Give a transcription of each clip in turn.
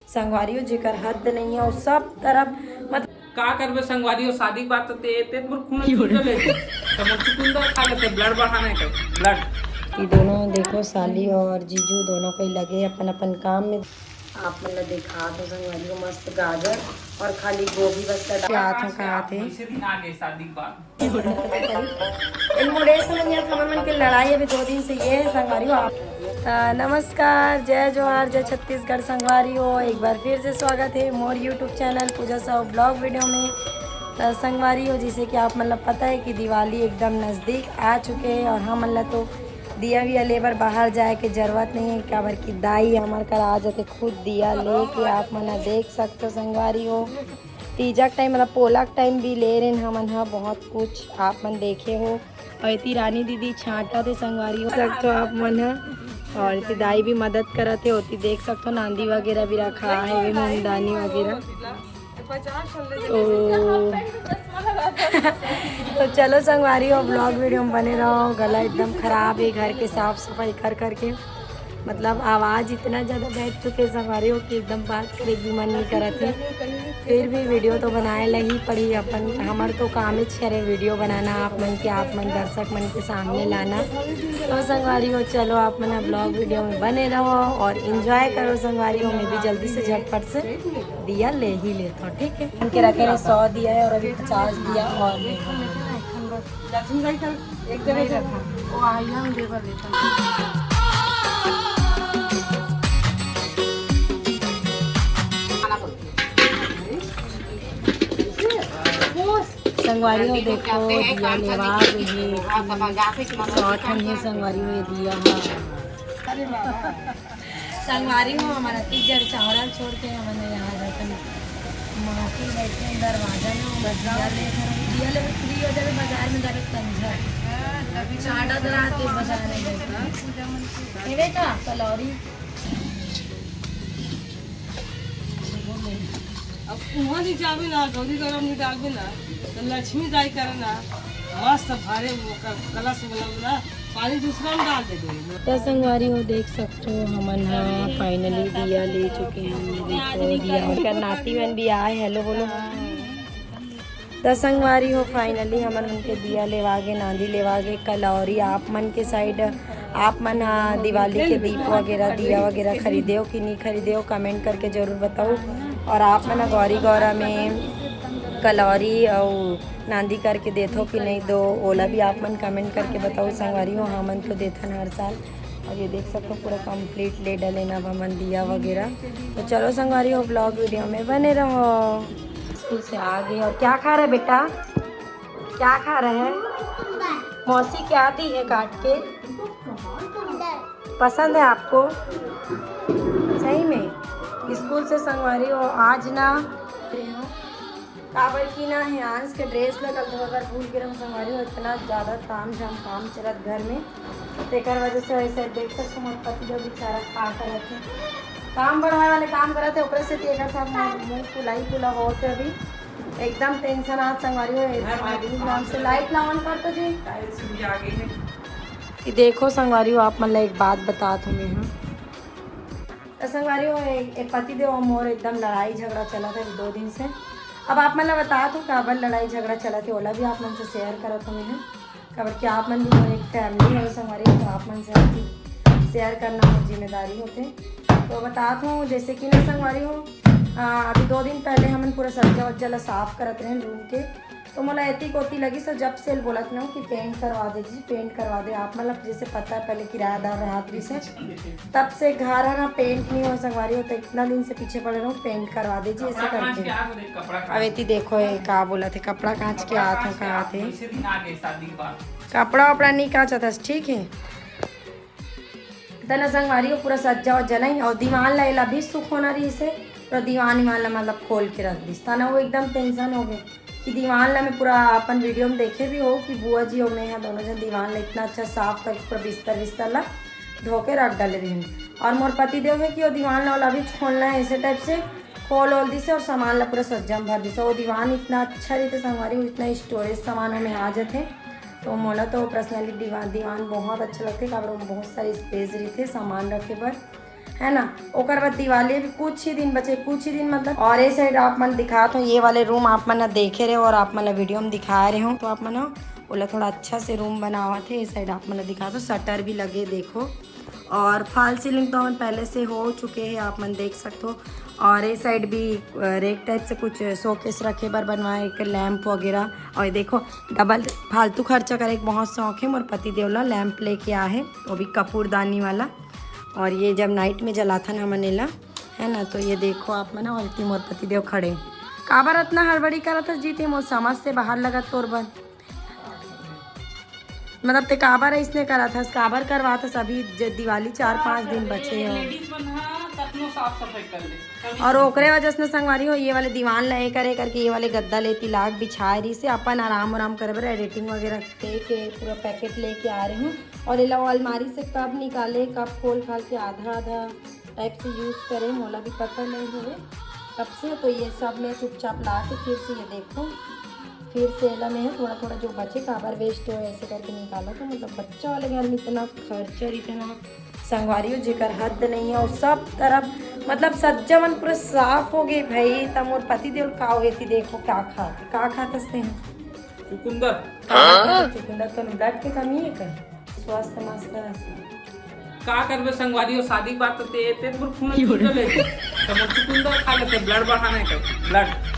संगवारियों जेकर हद नहीं है और सब तरफ मतलब का करबे संगवारी शादी के बात ते मोर खून चुंद ले तो मोर चुंद खा लेते ब्लड बढ़ाने के ब्लड। ये दोनों देखो साली और जीजू दोनों को ही लगे अपन अपन काम में। आप मतलब देखा तो संगवारी को मस्त गाजर और खाली गोभी बस कहा थे शादी के बाद इन मुड़े समझ मन की लड़ाई अभी 2 दिन से ये है संगवारी आप। नमस्कार, जय जोहार, जय छत्तीसगढ़ संगवारी हो। एक बार फिर से स्वागत है मोर यूट्यूब चैनल पूजा साहू ब्लॉग वीडियो में। संगवारी हो जैसे कि आप मतलब पता है कि दिवाली एकदम नज़दीक आ चुके हैं और हम मतलब तो दिया भी लेबर बाहर जाए के जरूरत नहीं है। क्या बार की दाई हमारे घर आ जाते खुद दिया ले के आप मना देख सकते हो संगवारी हो। तीजा टाइम मतलब पोलक टाइम भी ले रहे हमन हा बहुत कुछ आप मन देखे हो। और इतनी रानी दीदी छाटा थे संगवारी हो सकते हो आप मन हा। और इतनी दाई भी मदद करते होती देख सकते हो। नांदी वगैरह भी रखा है मूंगदानी वगैरह। तो चलो संगवारी हो ब्लॉग वीडियो में बने रहो। गला एकदम ख़राब है, घर के साफ़ सफाई कर करके मतलब आवाज़ इतना ज़्यादा बैठ चुके संगवारी हो कि एकदम बात करे भी मन नहीं करा थे। फिर भी वीडियो तो बनाए लगी पड़ी अपन हमारे तो काम ही छे वीडियो बनाना आप मन दर्शक मन के सामने लाना। तो संगवारी हो चलो आप मन ब्लॉग वीडियो में बने रहो और इन्जॉय करो संगवारी हो। मैं भी जल्दी से झटपट से दिया ले ही लेता हूँ, ठीक है। उनके रखे 100 दिया है और अभी 50 दिया और एक जगह वो आई हम देवर लेता संगवारी हो देखो दिया लेवा है संगवारी हो दिया संगवारी हो हमारा तीजर चावड़ा छोड़ के हमने यहाँ रहते माफी बैठे दरवाजा में दिया ले फ्री हो जाए बाजार में जाके कंझर चाटा दराते बाजार में बेटा कलौरी अब वहाँ नहीं जाबे ना गौरी गरम नहीं डालबे ना तो लक्ष्मी दाई करे ना मस्त भारे कलश वाला पानी दूसरा में डाल दे। तो संगवारी हो देख सकते हो हमन हाँ फाइनली दिया ले चुके हैं। देखो दिया उनका नाती बहन भी आए हेलो बोलो। तो संगवारी हो फाइनली हमन उनके दिया लेवागे नांदी लेवागे कलौरी आप मन के साइड आप मन हाँ दिवाली के दीप वगैरह दिया वगैरह खरीदे हो कि नहीं खरीदे हो कमेंट करके ज़रूर बताओ। और आप मन गौरी गौरा में कलौरी और नांदी करके देते हो कि नहीं दो ओला भी आप मन कमेंट करके बताओ संगवारी हो। हाँ मन तो देथन हर साल। और ये देख सकते हो पूरा कंप्लीट ले डले ना मन दिया वगैरह। तो चलो संगवारी हो ब्लॉग वीडियो में बने रहो। स्कूल से आ गए और क्या खा रहे बेटा क्या खा रहे हैं? मौसी क्या दी है काट के? पसंद है आपको सही में? स्कूल से संगवारी हो आज ना काबर की ना हियांश के ड्रेस लगल तो अगर भूल के हम संगवारी हो इतना ज़्यादा काम चलत घर में तेकर वजह से वैसे देख सकते हमारे पति जो बेचारा खा कर रखे काम बढ़ाए वाले काम करे थे ऊपर से तेकर सब मुँह फुला होते अभी एकदम टेंशन आज संगवारी हो नाम से लाइट ना ऑन कर तो जी। देखो संगवारी हो आप मतलब एक बात बता तुम्हें हाँ तो संगवारी हो एक पति देव मोर एकदम लड़ाई झगड़ा चला था 2 दिन से। अब आप मतलब बता दो काबर लड़ाई झगड़ा चला थे ओला भी आप मन से शेयर करो तो मैंने काबर कि आप मन भी एक फैमिली है संगवारी तो आप मन से शेयर करना और जिम्मेदारी होते। तो बताता हूँ जैसे कि ना संगवारी हो अभी 2 दिन पहले हम पूरा सज्जा वज्जा साफ करते रहे रूम के। तो मला एती कोती लगी सर जब से बोलत ना कि पेंट करवा दे जी पेंट करवा दे। आप मतलब जैसे पता है पहले किराएदार रहा से तब से घर है ना पेंट नहीं हो संगवारी हो तो इतना दिन से पीछे पड़े रहो पेंट करवा दे जी ऐसे करके। अब एती देखो ये का बोला थे कपड़ा कांच के आते कहा थे कपड़ा वपड़ा नहीं कांचा था ठीक है। तना संगवारी हो पूरा सज्जा वज्जा नहीं और दीवान ला भी सुख होना रही से पूरा दीवान मतलब खोल के रख दी तना वो एकदम टेंशन हो गए कि दीवान ला में पूरा अपन वीडियो में देखे भी हो कि बुआ जी और मैं यहाँ दोनों जन दीवान ला इतना अच्छा साफ करके पूरा बिस्तर ला धो के रख डाले रही। और मोर पति देव है कि वो दीवान ला भी खोलना है ऐसे टाइप से खोल ओल दी से और सामान ला पूरा सज्जा में भर दी से। वो दीवान इतना अच्छा रहते संगवारी इतना स्टोरेज सामान हमें आ जाते तो मोला तो पर्सनली दीवान बहुत अच्छा लगते काबर बहुत सारी स्पेस रही थे सामान रखे पर। है ना। ओकर बाद दिवाली भी कुछ ही दिन बचे, कुछ ही दिन मतलब। और ये साइड आप मन दिखा तो ये वाले रूम आप मन देखे रहे हो और आप मन वीडियो में दिखा रहे हो, तो आप मन बोला थोड़ा अच्छा से रूम बना हुआ थे। ये साइड आप मन दिखा तो शटर भी लगे देखो, और फॉल सीलिंग तो हम पहले से हो चुके हैं, आप मन देख सकते हो। और ये साइड भी रेक टाइप से कुछ शोकेस रखे पर बनवाए, एक लैंप वगैरह। और ये देखो डबल फालतू खर्चा करे एक बहुत शौक है मोर पति देवला, लैंप लेके आए है वो भी कपूरदानी वाला। और ये जब नाइट में जला था ना मनेला, है ना, तो ये देखो आप मना। और इतनी मोर पति देव खड़े काबर इतना हड़बड़ी करा था जीते मोर समझ से बाहर लगा तोर बन, मतलब ते काबर इसने करा था, काबर करवा था। सभी दिवाली 4-5 दिन बचे हो लेडीज मन कतनो साफ सफाई कर ले। और ओकरे वजह से संगवारी हो ये वाले दीवान लए करे करके ये वाले गद्दा लेती लाग बिछाए रही से अपन आराम करे बर एडिटिंग वगैरह के पूरा पैकेट लेके आ रही हूँ। और ये अलमारी से कब निकाले कब खोल खाल के आधा आधा टाइप से यूज़ करें मोला भी पता नहीं हुए कब से। तो ये सब मैं चुपचाप ला के फिर से ये देखो फिर सेला में है थोड़ा थोड़ा जो बचे काबर वेस्ट हो ऐसे करके निकाला। तो मतलब बच्चा वाले घर में इतना खर्चा इतना संगवारी हो जेकर हद नहीं है। और सब तरफ मतलब सज्जा मन पूरा साफ हो गए भाई। तब मोर पति देव का हो गई थी, देखो क्या खाते हैं चुकुंदर। चुकुंदर तो ब्लड की कमी है क्या, स्वास्थ्य मस्त है का करबे संगवारी हो शादी के बाद तो ते मोर खून चुकुंदर ले तो मोर चुकुंदर खा लेते ब्लड बढ़ाने का ब्लड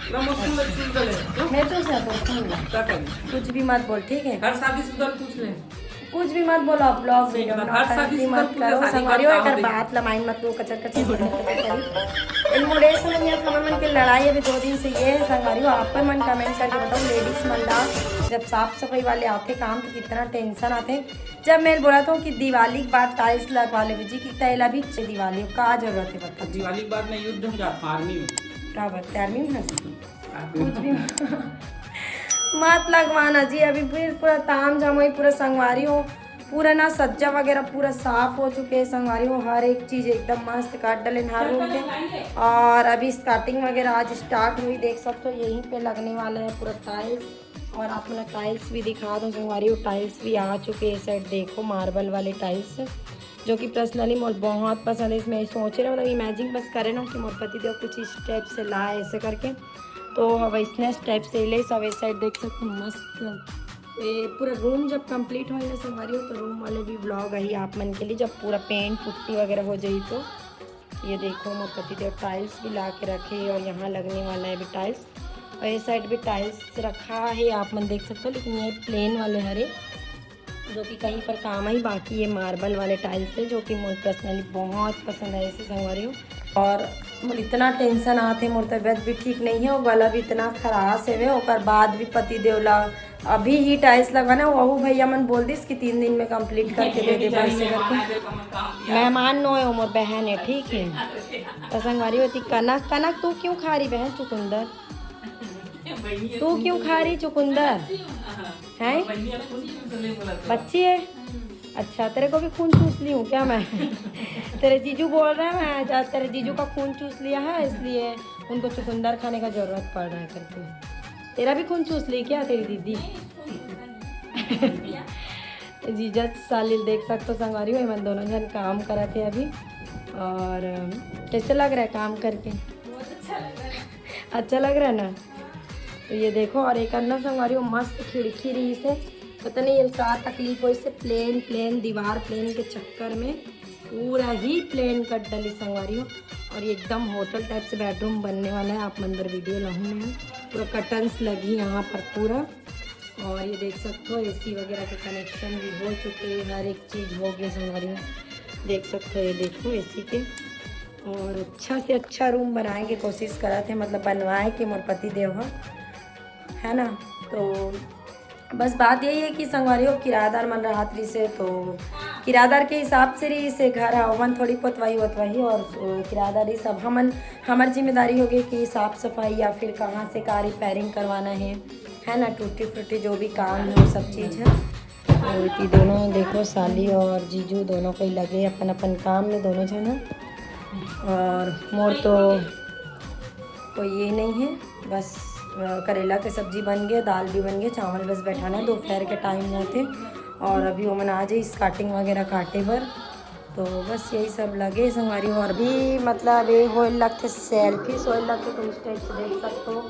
मैं तो कुछ भी मत बोल ठीक है। हर शादी से पूछ ले कुछ भी मत बोलो ब्लॉग वीडियो में हर शादी मत करो संगवारियो एकर बात लमाइन मत लो कचर कचर इन मोडेशन में हमर मन के लड़ाई अभी 2 दिन से ये है संगवारियो। आप पर मन कमेंट करके बताओ लेडीज मन ला जब साफ सफाई वाले आते काम तो कितना टेंशन आते। जब मैं बोला था कि दिवाली के बाद टाइल्स लगवा ले जी की तैला भी दिवाली का जरूरत है बता। दिवाली के बाद मैं युद्ध में जाता आर्मी में क्या बात आर्मी में कुछ भी मत लगवाना जी। अभी फिर पूरा ताम झाम हुई पूरा संगवारी हो पूरा ना सज्जा वगैरह पूरा साफ हो चुके हैं संगवारी हो। हर एक चीज़ एकदम मस्त काट डले हर रूम के। और अभी स्टार्टिंग वगैरह आज स्टार्ट हुई देख सकते हो यहीं पे लगने वाला है पूरा टाइल्स। और आप लोग टाइल्स भी दिखा दो संगवारी हो, टाइल्स भी आ चुके हैं। साइड देखो मार्बल वाले टाइल्स जो कि पर्सनली मोर बहुत पसंद है। इसमें सोच रहे मतलब इमेजिन बस करे ना कि मोर पति देव कुछ इस टाइप से लाए ऐसे करके, तो वैसने टाइप से ले सब इस साइड देख सकते हो मस्त। ये पूरा रूम जब कंप्लीट हो जाए हमारी तो रूम वाले भी ब्लॉग आई आप मन के लिए जब पूरा पेंट पुट्टी वगैरह हो जाए। तो ये देखो मोर पति देव टाइल्स भी ला के रखे और यहाँ लगने वाला है भी टाइल्स। और ये साइड भी टाइल्स रखा है आप मन देख सकते हो, लेकिन ये प्लेन वाले हरे जो कि कहीं पर काम आई। बाकी ये मार्बल वाले टाइल्स है जो कि मुझे पर्सनली बहुत पसंद है ऐसे संगवारी हूँ। और मुझे इतना टेंशन आते मोर तबियत भी ठीक नहीं है और गला भी इतना खराब से वे और बाद भी पति देवला अभी ही टाइल्स लगवाना वहू भैया मन बोल दिस कि 3 दिन में कंप्लीट करके दे दे ऐसे करके। मेहमान नो है मोर बहन है ठीक है। तो संगवारी होती कनक कनक तू क्यों खा रही बहन चुकुंदर, तू क्यों खा रही चुकुंदर है बच्ची है। अच्छा तेरे को भी खून चूस ली हूँ क्या मैं तेरे जीजू बोल रहे हैं मैं तेरे जीजू का खून चूस लिया है इसलिए उनको चुकंदर खाने का ज़रूरत पड़ रहा है करके। तेरा भी खून चूस ली क्या तेरी दीदी जीजा सालिल देख सकते हो संगवारी हो मैं दोनों जन काम करा थे अभी। और कैसे लग रहा है काम करके, अच्छा लग रहा है ना। तो ये देखो और एक अन्ना संगवारी हो मस्त खिड़की रही से पता नहीं ये क्या तकलीफ हो इससे प्लेन दीवार प्लेन के चक्कर में पूरा ही प्लेन कट डली संगवारी हो। और ये एकदम होटल टाइप से बेडरूम बनने वाला है आप मंदिर वीडियो लाऊँ मैं पूरा कर्टन्स लगी यहाँ पर पूरा। और ये देख सकते हो एसी वगैरह के कनेक्शन भी हो चुके हैं, हर एक चीज़ हो गई संगवारी में देख सकते हो। ये देखो एसी के और अच्छा से अच्छा रूम बनाए की कोशिश करा थे मतलब बनवाए कि मोर पति देव है ना। तो बस बात यही है कि संगवारी हो किराएदार मन रहा रही से तो किराएदार के हिसाब से रही से घर हवन थोड़ी पोतवाई वतवाई और किराएदारी सब हमारी जिम्मेदारी होगी कि साफ़ सफाई या फिर कहाँ से कार रिपेयरिंग करवाना है ना टूटी फूटी जो भी काम है वो सब चीज़ है। तो दोनों देखो साली और जीजू दोनों को ही लगे अपन अपन काम में दोनों जन। और मोर तो कोई ये नहीं है बस करेला की सब्जी बन गई दाल भी बन गई चावल बस बैठाना दोपहर के टाइम होते। और अभी वो मन आ जाए स्काटिंग वगैरह काटे पर तो बस यही सब लगे संगवारी। और भी मतलब ये हो लगते सेल्फी सोए लगते तो उस टाइप से देख सकते हो।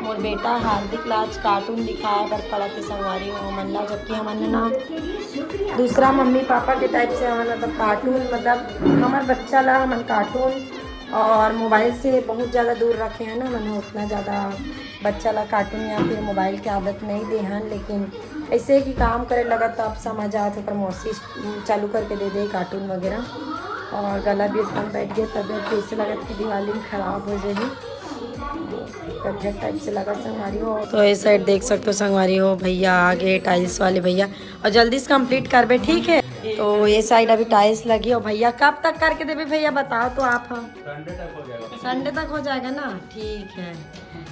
मोर बेटा हार्दिक लाज कार्टून दिखाए बर पड़ा थे संगवारी हो मल्ला, जबकि हमने ना दूसरा मम्मी पापा के टाइप से हमन मतलब कार्टून मतलब हमारे बच्चा ला हमन कार्टून और मोबाइल से बहुत ज़्यादा दूर रखे हैं ना। मैंने उतना ज़्यादा बच्चा ला कार्टून या फिर मोबाइल की आदत नहीं दे हैं, लेकिन ऐसे कि काम करे लगा तो अब समझ आए थे पर मौसी चालू करके दे दे कार्टून वगैरह। और गला भी एकदम बैठ गया, तबीयत कैसे लगा कि दिवाली में ख़राब हो जाएगी, कटझट टाइप से लगा संगवारी हो। तो ये साइड देख सकते हो संगवारी हो, भैया आगे टाइल्स वाले भैया और जल्दी से कंप्लीट कर बे, ठीक है। तो ये साइड अभी टाइल्स लगी और भैया कब तक करके देवे भैया बताओ तो आप। हाँ संडे तक हो जाएगा ना, ठीक है।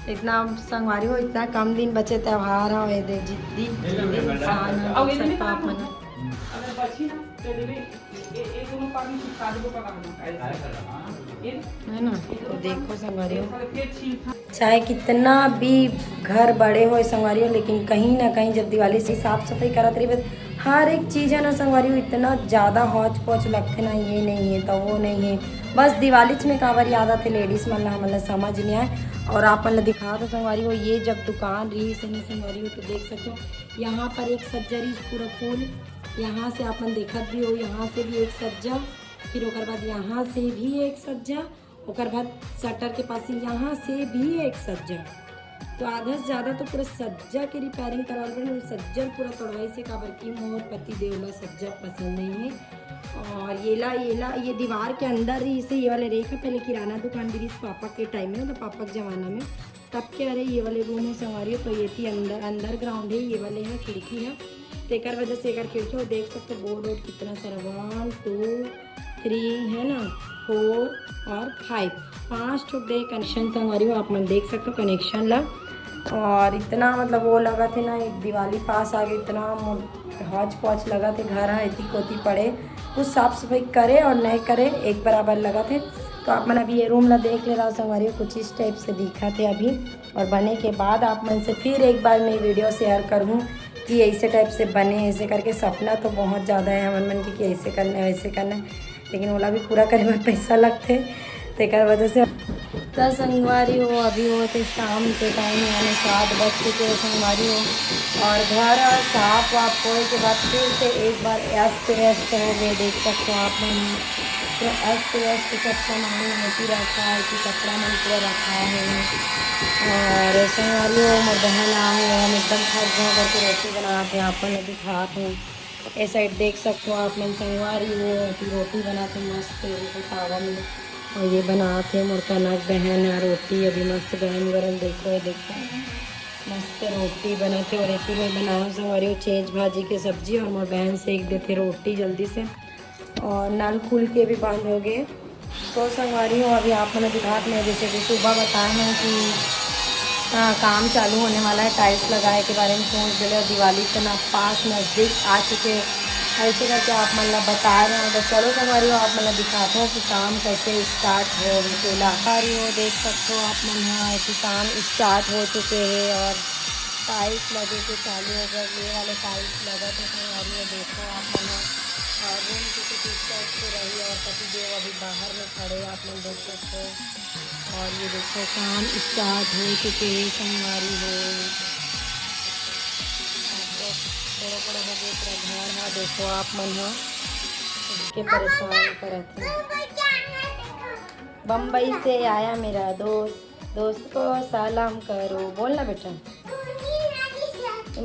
इतना संगवारी हो, इतना कम दिन बचे त्योहार हो, ये देख जिद्दी इंसान है ना। तो देखो संगवारी हो, चाहे कितना भी घर बड़े हो संगवारी हो, लेकिन कहीं ना कहीं जब दिवाली से साफ सफाई करत रही हर एक चीज़ है ना संगवारी हो, इतना ज़्यादा हौच पौच लगते ना, ये नहीं है तो वो नहीं है। बस दिवाली में कावर याद आते लेडीज़ मतलब समझ नहीं आए। और आप मतलब दिखा तो संगवारी हो, ये जब दुकान रही से नहीं संगवारी हो तो देख सकते हो यहाँ पर एक सज्जा रही पूरा फूल, यहाँ से आप देखत भी हो, यहाँ से भी एक सज्जा, फिर ओकर बाद यहाँ से भी एक सज्जा, ओकर बाद शटर के पास यहाँ से भी एक सज्जा। तो आधा से ज़्यादा तो पूरा सज्जा के रिपेयरिंग कराल कर सज्जर पूरा तोड़वाई से काबर की मोर पति देवला सज्जा पसंद नहीं है। और ये दीवार के अंदर ही इसे ये वाले रेखा पहले किराना दुकान भी पापा के टाइम में, तो पापा के ज़माना में तब के अरे ये वाले रूम है संगवारी हो। तो ये थी अंदर ग्राउंड है, ये वाले है खिड़की है, तो एक वजह से एक खिड़की हो देख सकते हो। बोर्ड वोर्ड कितना सारा 1 2 3 है ना, 4 और 5 ठो डे कनेक्शन संगवारी हो, आप मन देख सकते हो कनेक्शन ला। और इतना मतलब वो लगा थे ना, एक दिवाली पास आ गई, इतना हौच पौच लगा थे, घर है इतनी कोती पड़े, कुछ साफ़ सफाई करे और नहीं करे एक बराबर लगा थे। तो आप मन अभी ये रूम ला देख ले रहा संगवारी, कुछ इस टाइप से दिखा थे अभी। और बने के बाद आप मन से फिर एक बार मैं वीडियो शेयर करूँ कि ऐसे टाइप से बने, ऐसे करके सपना तो बहुत ज़्यादा है हमन मन की कि ऐसे करना है वैसे करना है, लेकिन ओला भी पूरा करे में पैसा लगते, तो एक वजह से तो संगवारी हो अभी हो तो शाम के टाइम यानी 7 बज चुके हो संगवारी हो। और घर साफ वाफ होने के बाद फिर से एक बार अस्त व्यस्त हो गए, देख सकते हो आप मन तो अस्त व्यस्त सब सामान होती रखा है कि कपड़ा मन पूरा रखा है। और संगवारी हो मोर बहन आए, हम एकदम थक गए करके रोटी बनाते हैं, आप मन दिखाते हैं। ये साइड देख सकते हो आप मन संगवारी हो रोटी बनाते मस्त तावा में, और ये बनाते मोर कनक बहन है रोटी अभी मस्त गरम गरम देखो मस्त रोटी बनाते। और एक में बनाओ संगवारी चेज भाजी के सब्जी, और मोर बहन सेक देते रोटी जल्दी से। और नल खुल के भी बंद हो गए। तो संगवारी हो अभी आप मैंने दिखाते हैं, जैसे कि सुबह बताए हैं कि काम चालू होने वाला है, टाइल्स लगाए के बारे में सोच दिले, और दिवाली के ना पास नज़दीक आ चुके, ऐसे करके आप मतलब बता रहे हैं। तो चलो संगवारी हो आप मतलब दिखाते हो कि काम कैसे स्टार्ट हो केला संगवारी हो, देख सकते हो आप मन है कि काम स्टार्ट हो चुके हैं और टाइल्स लगे के चालू हो गए, ये वाले टाइल्स लगा थे संगवारी हो, देखो आप मन और रूम की कुछ इस टाइप से रही, और पति देव अभी बाहर में खड़े आप लोग देख सकते हो। और ये देखो काम स्टार्ट हो चुके हैं संगवारी हो, बड़ा हो गया पूरा घर है, देखो आप मन हो इसके परेशान करते। बम्बई से आया मेरा दोस्त को सलाम करो, बोलना बेटा।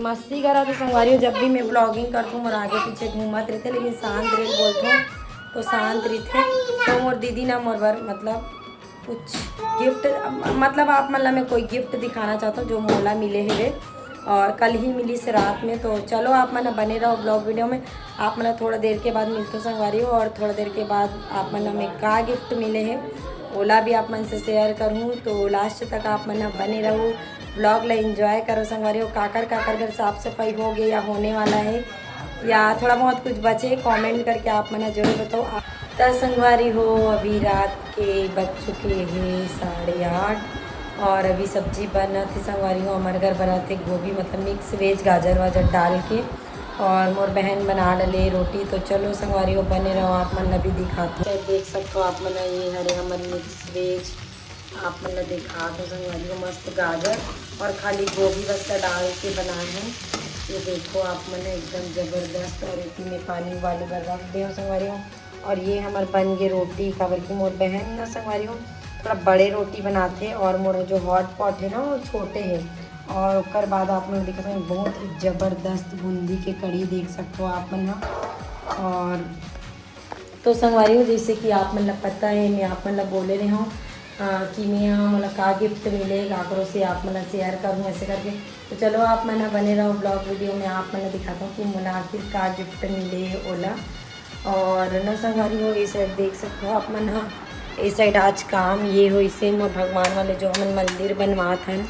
मस्ती करा तो संगवारी हो, जब भी मैं ब्लॉगिंग करती हूँ और आगे पीछे घूमत रहते, लेकिन शांत रह बोलते हूँ तो शांत रहते। तो मोर दीदी ना मोर बर मतलब कुछ गिफ्ट मतलब आप मतलब मैं कोई गिफ्ट दिखाना चाहता हूँ जो मोला मिले है, और कल ही मिली से रात में। तो चलो आप मना बने रहो ब्लॉग वीडियो में, आप मना थोड़ा देर के बाद मिलते हो संगवारी हो, और थोड़ा देर के बाद आप मना में का गिफ्ट मिले है ओला भी आप मन से शेयर करूँ। तो लास्ट तक आप मना बने रहो, ब्लॉग ला एंजॉय करो संगवारी हो। काकर घर साफ़ सफाई हो गई या होने वाला है या थोड़ा बहुत कुछ बचे, कमेंट करके आप मना जरूर बताओ। तो संगवारी हो अभी रात के बज चुके हैं 8:30, और अभी सब्जी बना थी संगवारी हो। हमारे घर बनाते गोभी मतलब मिक्स वेज गाजर वाजर डाल के, और मोर बहन बना डले रोटी। तो चलो संगवारी हो बने रहो, आप मन भी दिखाते हो। देख सकते हो आप मन ये हरे हमर मिक्स वेज आप मन दिखा दो संगवारी हो। मस्त गाजर और खाली गोभी बस डाल के बनाए हैं। ये देखो आप मन एकदम ज़बरदस्त। और रोटी में पानी वाले पर रख दे संगवारी हो। और ये हमारे बन गए रोटी काबर की मोर बहन ना संगवारी हो थोड़ा बड़े रोटी बनाते और मोर जो हॉट पॉट है ना वो छोटे हैं। और उसके बाद आप लोग देख सकते हैं बहुत ज़बरदस्त बूंदी के कड़ी देख सकते हो आप मन। और तो संगवारी हो जैसे कि आप मतलब पता है मैं आप मतलब बोले रही हूँ कि मैं मतलब का गिफ्ट मिले काकरों से आप मतलब शेयर करूँ ऐसे करके। तो चलो आप मैंने बने रहो ब्लॉग वीडियो में, आप मैंने दिखाता हूँ कि मुझे आखिर का गिफ्ट मिले ओला। और न संगवारी हो ये साइड देख सकते हो आप मन। ये साइड आज काम ये हो इसे मोर भगवान वाले जो हमन मंदिर बनवात हैं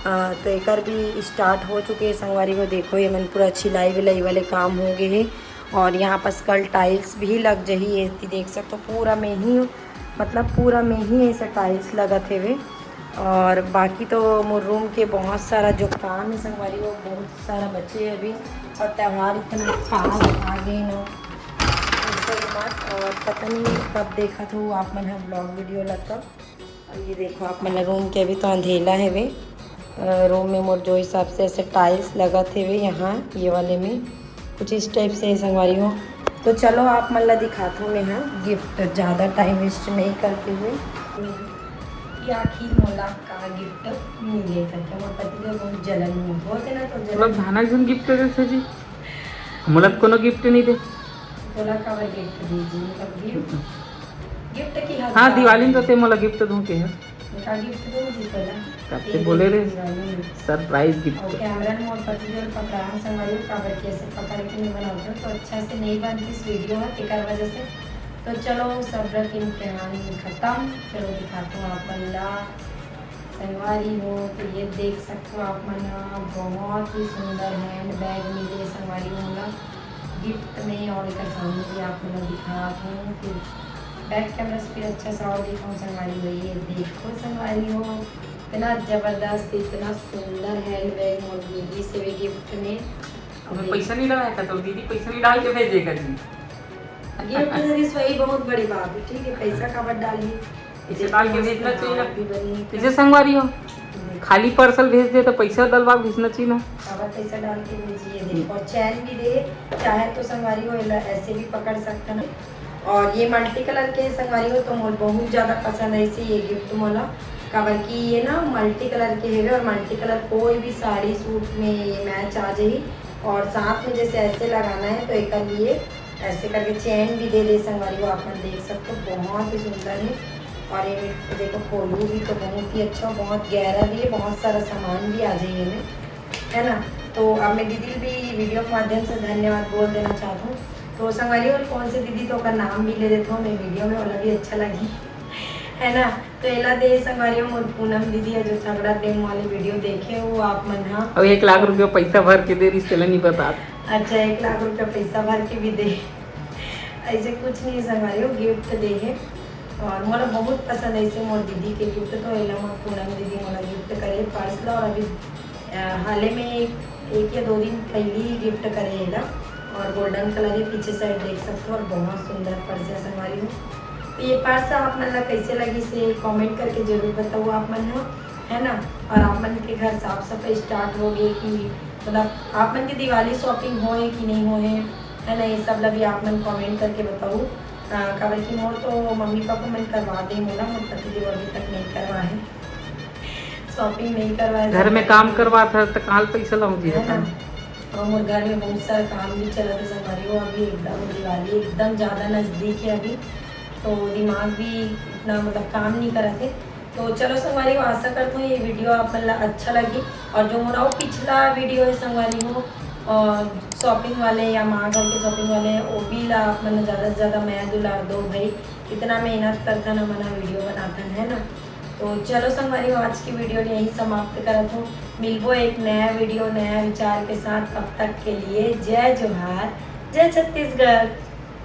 तो एक भी स्टार्ट हो चुके हैं संगवारी को। देखो ये मन पूरा छिलाई विलाई वाले काम हो गए हैं। और यहाँ पर कल टाइल्स भी लग जाही है देख सकते हो पूरा में ही मतलब पूरा में ही ऐसे टाइल्स लगत है वे। और बाकी तो मोर रूम के बहुत सारा जो काम है संगवारी वो बहुत सारा बचे है अभी। और त्यौहार इतना खास आ गए ना और पता नहीं कब देखा था वो आप मन ब्लॉग वीडियो लगता। और ये देखो आप मन रूम के अभी तो अंधेला है वे। रूम में मोर जो हिसाब से ऐसे टाइल्स लगा थे वे यहाँ ये वाले में कुछ इस टाइप से संगवारी हो। तो चलो आप मतलब दिखाता हूँ मैं यहाँ गिफ्ट ज़्यादा टाइम वेस्ट नहीं करते हुए कि आखिर मोला का गिफ्ट मिले करके मोर पति के बहुत जलन होते ना तो जलन भाना जन गिफ्ट देते जी मोला कोनो गिफ्ट नहीं दे तोला का गिफ्ट दीजिए मतलब गिफ्ट की हाँ दिवाली तो ते मोला गिफ्ट दूं के है का गिफ्ट दो जी तोला आपसे बोले रे सरप्राइज गिफ्ट। और कैमरा मोड पति जो पकड़ा संभालियो काबर कैसे पकड़ के नहीं बनाते तो अच्छा से नहीं बनती इस वीडियो में टिकर वजह से। तो चलो सब्र की इम्तिहान खत्म। चलो दिखाता हूँ आप मल्ला संगवारी हो। तो ये देख सकते हो आप मना बहुत ही सुंदर हैंड बैग मिले संगवारी होला गिफ्ट में। और एक सामने भी आप लोग दिखा हूँ फिर बैक कैमरा से फिर अच्छा सा और दिखाऊँ संगवारी हो। ये देखो संगवारी हो इतना ज़बरदस्त इतना सुंदर हैंड बैग और दीदी से भी गिफ्ट में। हमें पैसा नहीं लगाया था तो दीदी पैसा नहीं डाल के भेजेगा जी गिफ्ट तो वही बहुत बड़ी बात है। ठीक है पैसा कब डालिए इसे डाल के भेजना चाहिए। इसे संगवारी हो खाली पार्सल भेज दे तो पैसा डलवा भेजना चाहिए ना। पैसा डाल के भेजिए देखो और चैन भी दे चाहे तो संगवारी हो ऐसे भी पकड़ सकते ना। और ये मल्टी कलर के संगवारी हो तो मोल बहुत ज़्यादा पसंद है इसे ये गिफ्ट मोला काबर की ये ना मल्टी कलर के है और मल्टी कलर कोई भी साड़ी सूट में ये मैच आ जाए। और साथ में जैसे ऐसे लगाना है तो एक लिए ऐसे करके चैन भी दे संगवारी हो आप देख सकते हो बहुत ही सुंदर है। और ये देखो खोलू भी तो बहुत ही अच्छा बहुत गहरा भी है बहुत सारा सामान भी आ जाइए में है ना। तो अब मैं दीदी भी वीडियो के माध्यम से धन्यवाद बोल देना चाहता हूँ। तो संगवारी और कौन से दीदी तो का नाम भी ले देता हूँ मैं वीडियो में वाला भी अच्छा लगी है ना। तो एला दे संगवारी और पूनम दीदी है जो झगड़ा प्रेम वाली वीडियो देखे वो आप मन हाँ और 1 लाख रुपया पैसा भर के दे रही चला नहीं बता। अच्छा 1 लाख रुपया पैसा भर के भी दे ऐसे कुछ नहीं संगवारी हो गिफ्ट दे है। और मोला बहुत पसंद है इसे मोर दीदी के गिफ्ट तो एला मोर पूनम दीदी मोला गिफ्ट करे पर्स ला। और अभी हाल में 1 या 2 दिन पहले ही गिफ्ट करे एला। और गोल्डन कलर है पीछे साइड देख सकते हो और बहुत सुंदर पर्स है संगवारी हो। तो ये पर्स आप मन ला कैसे लगी से कमेंट करके जरूर बताओ आप मन हो है ना। और आप मन के घर साफ सफाई स्टार्ट हो गई कि मतलब आप मन की दिवाली शॉपिंग हो कि नहीं हो है ना। ये सब भी आप मन कमेंट करके बताओ काबर की मोर तो मम्मी पापा मन करवा दे मोला मोर पति देव अभी तक नहीं करवा है शॉपिंग नहीं करवाए घर में काम करवा था तो कहाँ पैसा लाऊं जी है ना। और मोर घर में बहुत सारा काम भी चला था संगवारी हो अभी एकदम दिवाली एकदम ज़्यादा नज़दीक है अभी तो दिमाग भी इतना मतलब काम नहीं करा थे। तो चलो संगवारी हो आशा करता हूँ ये वीडियो आप मतलब अच्छा लगी। और जो मोरा वो पिछला वीडियो है संगवारी हो और शॉपिंग वाले या माँ घर के शॉपिंग वाले वो भी ला आप मैंने ज़्यादा से ज़्यादा मैं दुलार दो भाई इतना मेहनत करता ना मना वीडियो बनाता है ना। तो चलो संगवारी हो आज की वीडियो यही समाप्त करता हूँ। मिलबो एक नया वीडियो नया विचार के साथ तब तक के लिए जय जोहार जय छत्तीसगढ़।